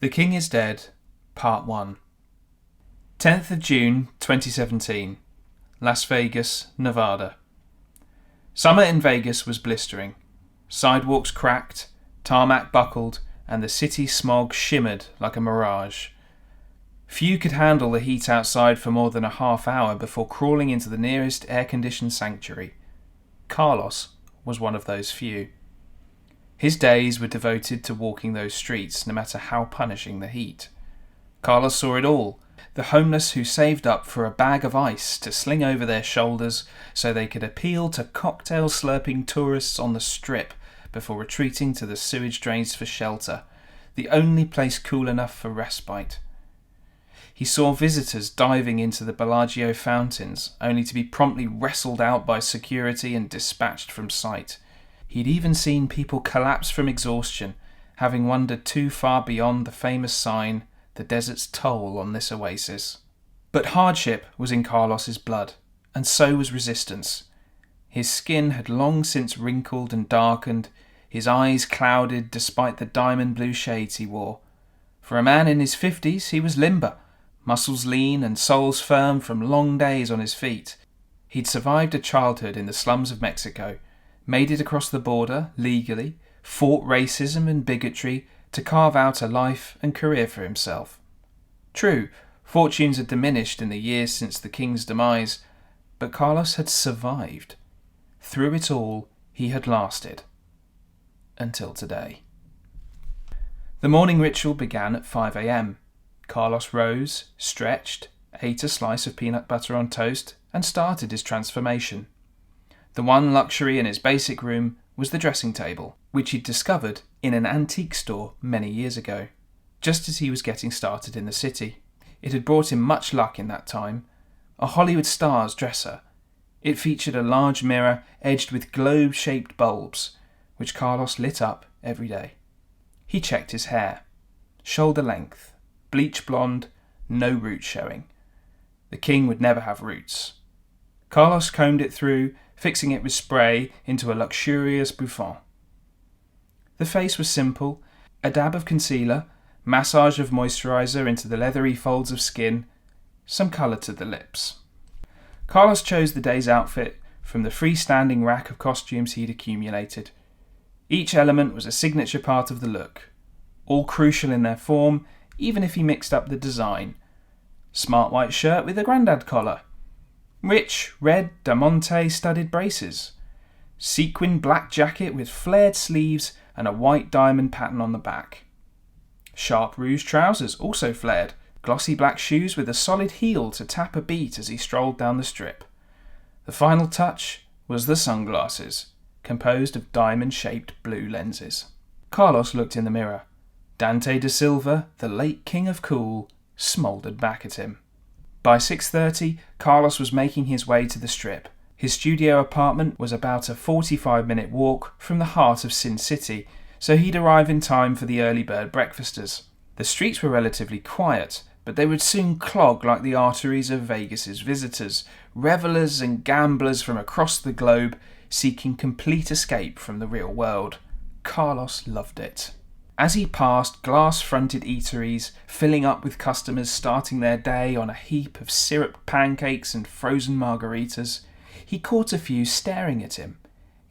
The King is Dead, Part 1. 10th of June 2017, Las Vegas, Nevada. Summer in Vegas was blistering. Sidewalks cracked, tarmac buckled, and the city smog shimmered like a mirage. Few could handle the heat outside for more than a half hour before crawling into the nearest air-conditioned sanctuary. Carlos was one of those few. His days were devoted to walking those streets, no matter how punishing the heat. Carlos saw it all. The homeless who saved up for a bag of ice to sling over their shoulders so they could appeal to cocktail-slurping tourists on the Strip before retreating to the sewage drains for shelter, the only place cool enough for respite. He saw visitors diving into the Bellagio fountains, only to be promptly wrestled out by security and dispatched from sight. He'd even seen people collapse from exhaustion, having wandered too far beyond the famous sign, the desert's toll on this oasis. But hardship was in Carlos's blood, and so was resistance. His skin had long since wrinkled and darkened, his eyes clouded despite the diamond blue shades he wore. For a man in his 50s, he was limber, muscles lean and soles firm from long days on his feet. He'd survived a childhood in the slums of Mexico, made it across the border legally, fought racism and bigotry to carve out a life and career for himself. True, fortunes had diminished in the years since the king's demise, but Carlos had survived. Through it all, he had lasted. Until today. The morning ritual began at 5 a.m. Carlos rose, stretched, ate a slice of peanut butter on toast, and started his transformation. The one luxury in his basic room was the dressing table, which he'd discovered in an antique store many years ago, just as he was getting started in the city. It had brought him much luck in that time. A Hollywood star's dresser. It featured a large mirror edged with globe-shaped bulbs, which Carlos lit up every day. He checked his hair. Shoulder length, bleach blonde, no roots showing. The king would never have roots. Carlos combed it through, fixing it with spray into a luxurious bouffant. The face was simple, a dab of concealer, massage of moisturiser into the leathery folds of skin, some colour to the lips. Carlos chose the day's outfit from the freestanding rack of costumes he'd accumulated. Each element was a signature part of the look, all crucial in their form, even if he mixed up the design. Smart white shirt with a grandad collar. Rich red diamante studded braces. Sequin black jacket with flared sleeves and a white diamond pattern on the back. Sharp rouge trousers, also flared. Glossy black shoes with a solid heel to tap a beat as he strolled down the Strip. The final touch was the sunglasses, composed of diamond-shaped blue lenses. Carlos looked in the mirror. Dante da Silva, the late king of cool, smouldered back at him. By 6:30, Carlos was making his way to the Strip. His studio apartment was about a 45-minute walk from the heart of Sin City, so he'd arrive in time for the early bird breakfasters. The streets were relatively quiet, but they would soon clog like the arteries of Vegas's visitors, revellers and gamblers from across the globe seeking complete escape from the real world. Carlos loved it. As he passed glass-fronted eateries, filling up with customers starting their day on a heap of syrup pancakes and frozen margaritas, he caught a few staring at him.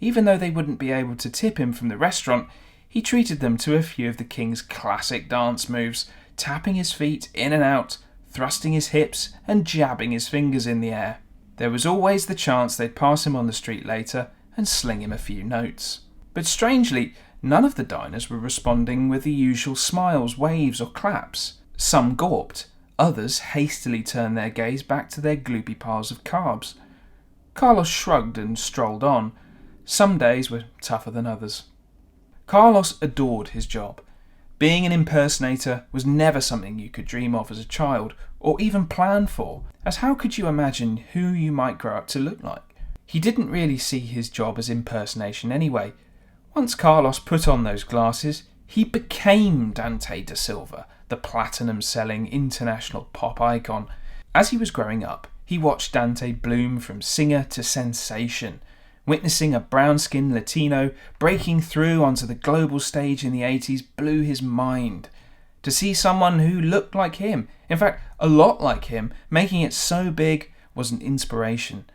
Even though they wouldn't be able to tip him from the restaurant, he treated them to a few of the king's classic dance moves, tapping his feet in and out, thrusting his hips and jabbing his fingers in the air. There was always the chance they'd pass him on the street later and sling him a few notes. But strangely, none of the diners were responding with the usual smiles, waves or claps. Some gawped, others hastily turned their gaze back to their gloopy piles of carbs. Carlos shrugged and strolled on. Some days were tougher than others. Carlos adored his job. Being an impersonator was never something you could dream of as a child, or even plan for, as how could you imagine who you might grow up to look like? He didn't really see his job as impersonation anyway. Once Carlos put on those glasses, he became Dante da Silva, the platinum-selling international pop icon. As he was growing up, he watched Dante bloom from singer to sensation. Witnessing a brown-skinned Latino breaking through onto the global stage in the 80s blew his mind. To see someone who looked like him, in fact, a lot like him, making it so big was an inspiration.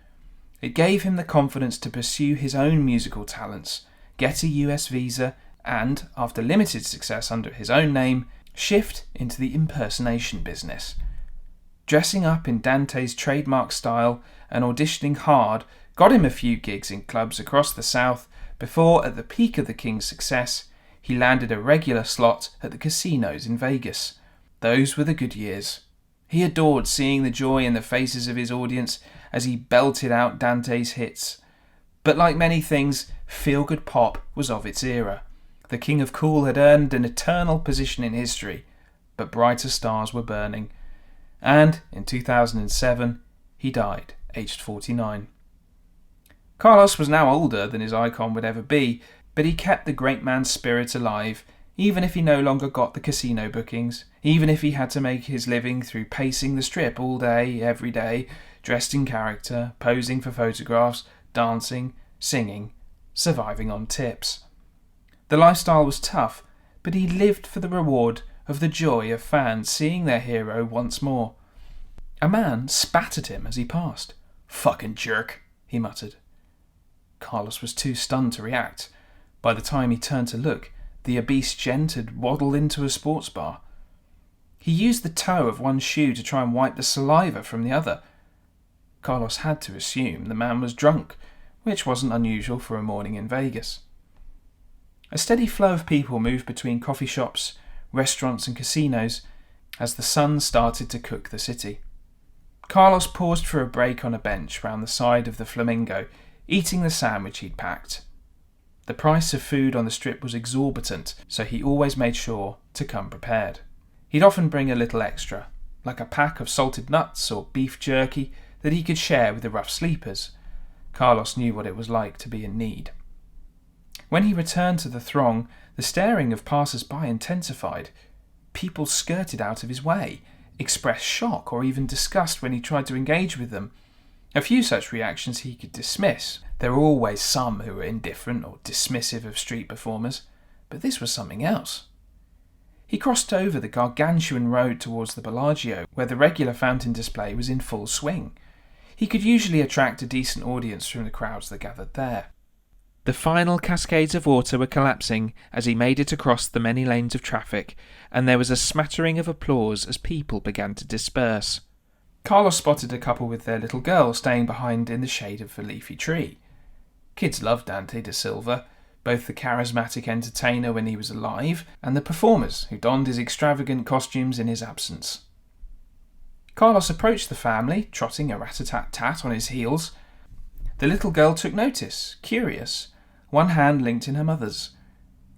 It gave him the confidence to pursue his own musical talents, get a US visa, and, after limited success under his own name, shift into the impersonation business. Dressing up in Dante's trademark style and auditioning hard got him a few gigs in clubs across the South before, at the peak of the King's success, he landed a regular slot at the casinos in Vegas. Those were the good years. He adored seeing the joy in the faces of his audience as he belted out Dante's hits. But like many things, feel-good pop was of its era. The King of Cool had earned an eternal position in history, but brighter stars were burning. And in 2007, he died, aged 49. Carlos was now older than his icon would ever be, but he kept the great man's spirit alive, even if he no longer got the casino bookings, even if he had to make his living through pacing the strip all day, every day, dressed in character, posing for photographs, dancing, singing, surviving on tips. The lifestyle was tough, but he lived for the reward of the joy of fans seeing their hero once more. A man spat at him as he passed. "Fucking jerk," he muttered. Carlos was too stunned to react. By the time he turned to look, the obese gent had waddled into a sports bar. He used the toe of one shoe to try and wipe the saliva from the other. Carlos had to assume the man was drunk, which wasn't unusual for a morning in Vegas. A steady flow of people moved between coffee shops, restaurants and casinos as the sun started to cook the city. Carlos paused for a break on a bench round the side of the Flamingo, eating the sandwich he'd packed. The price of food on the strip was exorbitant, so he always made sure to come prepared. He'd often bring a little extra, like a pack of salted nuts or beef jerky that he could share with the rough sleepers. Carlos knew what it was like to be in need. When he returned to the throng, the staring of passers-by intensified. People skirted out of his way, expressed shock or even disgust when he tried to engage with them. A few such reactions he could dismiss. There were always some who were indifferent or dismissive of street performers, but this was something else. He crossed over the gargantuan road towards the Bellagio, where the regular fountain display was in full swing. He could usually attract a decent audience from the crowds that gathered there. The final cascades of water were collapsing as he made it across the many lanes of traffic, and there was a smattering of applause as people began to disperse. Carlos spotted a couple with their little girl staying behind in the shade of a leafy tree. Kids loved Dante da Silva, both the charismatic entertainer when he was alive and the performers who donned his extravagant costumes in his absence. Carlos approached the family, trotting a rat-a-tat-tat on his heels. The little girl took notice, curious, one hand linked in her mother's.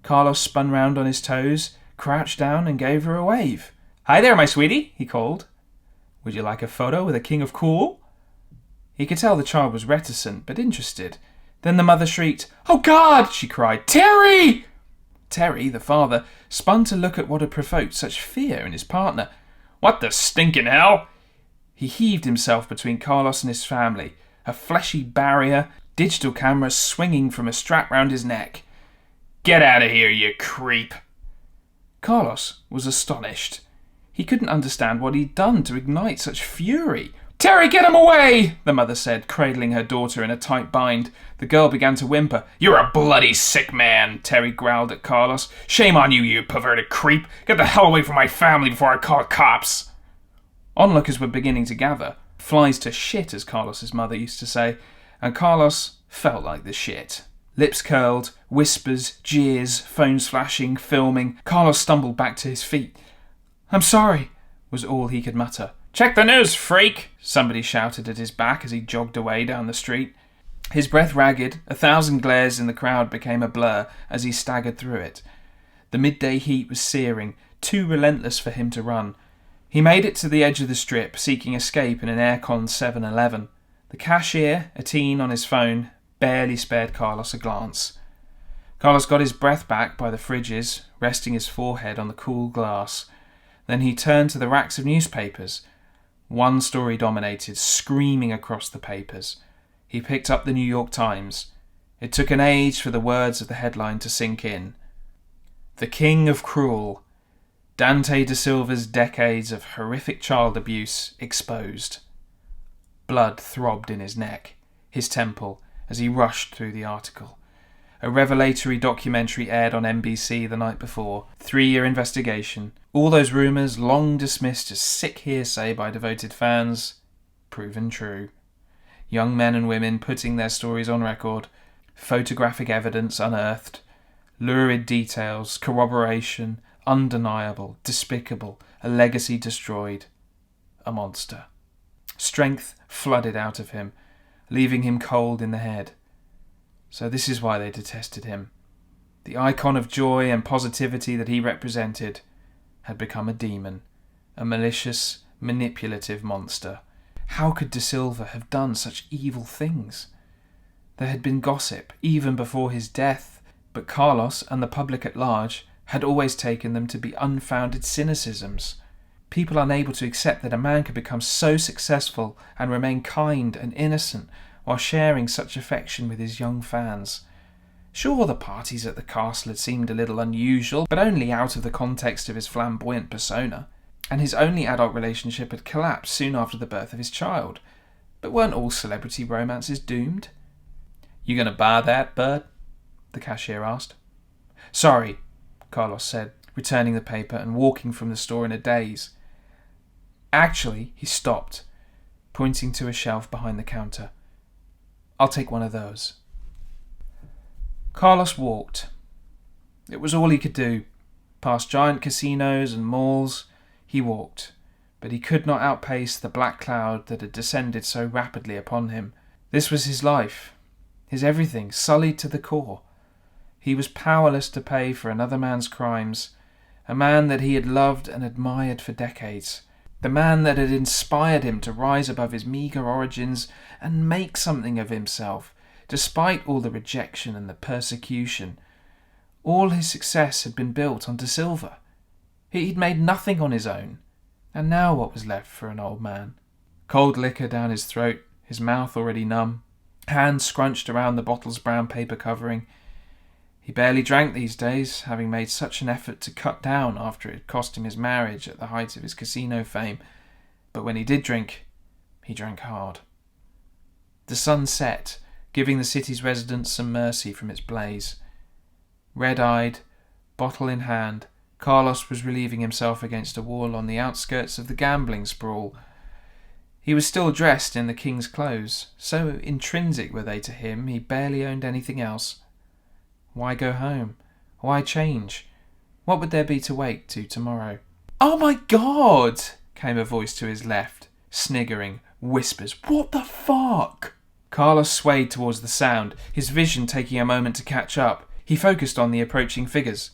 Carlos spun round on his toes, crouched down and gave her a wave. "Hi there, my sweetie," he called. "Would you like a photo with the King of Cool?" He could tell the child was reticent but interested. Then the mother shrieked, "Oh God!" she cried. "Terry!" Terry, the father, spun to look at what had provoked such fear in his partner. "What the stinking hell?" He heaved himself between Carlos and his family, a fleshy barrier, digital camera swinging from a strap round his neck. "Get out of here, you creep!" Carlos was astonished. He couldn't understand what he'd done to ignite such fury. "Terry, get him away!" the mother said, cradling her daughter in a tight bind. The girl began to whimper. "You're a bloody sick man," Terry growled at Carlos. "Shame on you, you perverted creep! Get the hell away from my family before I call cops!" Onlookers were beginning to gather. Flies to shit, as Carlos's mother used to say, and Carlos felt like the shit. Lips curled, whispers, jeers, phones flashing, filming. Carlos stumbled back to his feet. "I'm sorry," was all he could mutter. "Check the news, freak!" somebody shouted at his back as he jogged away down the street. His breath ragged, 1,000 glares in the crowd became a blur as he staggered through it. The midday heat was searing, too relentless for him to run. He made it to the edge of the strip, seeking escape in an air-con 7-Eleven. The cashier, a teen on his phone, barely spared Carlos a glance. Carlos got his breath back by the fridges, resting his forehead on the cool glass. Then he turned to the racks of newspapers. One story dominated, screaming across the papers. He picked up the New York Times. It took an age for the words of the headline to sink in. "The King of Cruel. Dante da Silva's decades of horrific child abuse exposed. Blood throbbed in his neck, his temple, as he rushed through the article. A revelatory documentary aired on NBC the night before. 3-year investigation. All those rumours, long dismissed as sick hearsay by devoted fans, proven true. Young men and women putting their stories on record. Photographic evidence unearthed. Lurid details, corroboration, undeniable, despicable, a legacy destroyed. A monster. Strength flooded out of him, leaving him cold in the head. So this is why they detested him. The icon of joy and positivity that he represented had become a demon, a malicious, manipulative monster. How could Da Silva have done such evil things? There had been gossip, even before his death, but Carlos and the public at large had always taken them to be unfounded cynicisms. People unable to accept that a man could become so successful and remain kind and innocent while sharing such affection with his young fans. Sure, the parties at the castle had seemed a little unusual, but only out of the context of his flamboyant persona, and his only adult relationship had collapsed soon after the birth of his child. But weren't all celebrity romances doomed? "You gonna buy that, bud?" the cashier asked. "Sorry," Carlos said, returning the paper and walking from the store in a daze. Actually, he stopped, pointing to a shelf behind the counter. "I'll take one of those." Carlos walked. It was all he could do. Past giant casinos and malls, he walked, but he could not outpace the black cloud that had descended so rapidly upon him. This was his life, his everything, sullied to the core. He was powerless to pay for another man's crimes, a man that he had loved and admired for decades, the man that had inspired him to rise above his meagre origins and make something of himself, despite all the rejection and the persecution. All his success had been built on Da Silva. He'd made nothing on his own, and now what was left for an old man? Cold liquor down his throat, his mouth already numb, hands scrunched around the bottle's brown paper covering. He barely drank these days, having made such an effort to cut down after it had cost him his marriage at the height of his casino fame. But when he did drink, he drank hard. The sun set, giving the city's residents some mercy from its blaze. Red-eyed, bottle in hand, Carlos was relieving himself against a wall on the outskirts of the gambling sprawl. He was still dressed in the king's clothes, so intrinsic were they to him he barely owned anything else. Why go home? Why change? What would there be to wait to tomorrow? "Oh my God!" came a voice to his left, sniggering, whispers. "What the fuck?" Carlos swayed towards the sound, his vision taking a moment to catch up. He focused on the approaching figures.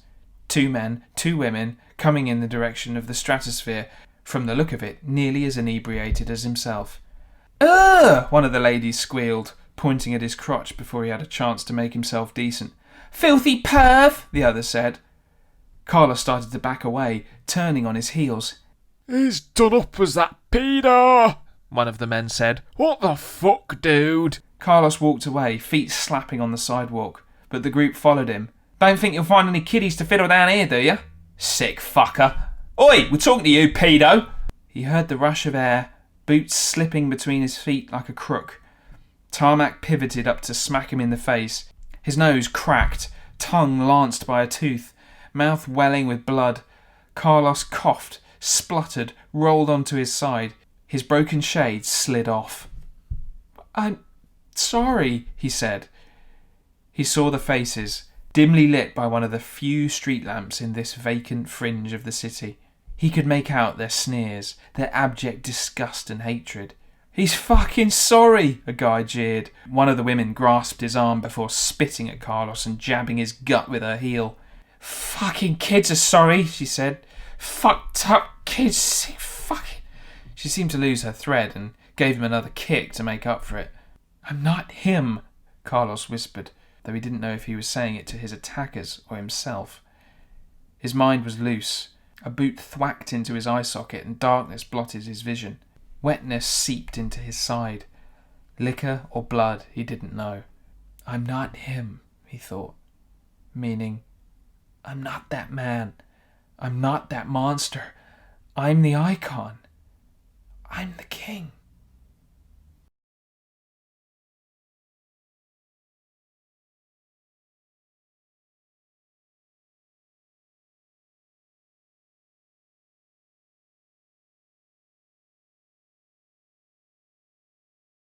2 men, 2 women, coming in the direction of the stratosphere, from the look of it, nearly as inebriated as himself. "Ugh!" one of the ladies squealed, pointing at his crotch before he had a chance to make himself decent. "Filthy perv!" the other said. Carlos started to back away, turning on his heels. "He's done up as that pedo," one of the men said. "What the fuck, dude?" Carlos walked away, feet slapping on the sidewalk, but the group followed him. "Don't think you'll find any kiddies to fiddle down here, do you? Sick fucker. Oi, we're talking to you, pedo!" He heard the rush of air, boots slipping between his feet like a crook. Tarmac pivoted up to smack him in the face. His nose cracked, tongue lanced by a tooth, mouth welling with blood. Carlos coughed, spluttered, rolled onto his side. His broken shades slid off. "I'm sorry," he said. He saw the faces, dimly lit by one of the few street lamps in this vacant fringe of the city. He could make out their sneers, their abject disgust and hatred. "He's fucking sorry," a guy jeered. One of the women grasped his arm before spitting at Carlos and jabbing his gut with her heel. "Fucking kids are sorry," she said. "Fucked up kids. Fucking..." She seemed to lose her thread and gave him another kick to make up for it. "I'm not him," Carlos whispered, though he didn't know if he was saying it to his attackers or himself. His mind was loose. A boot thwacked into his eye socket and darkness blotted his vision. Wetness seeped into his side. Liquor or blood, he didn't know. "I'm not him," he thought. Meaning, I'm not that man. I'm not that monster. I'm the icon. I'm the king.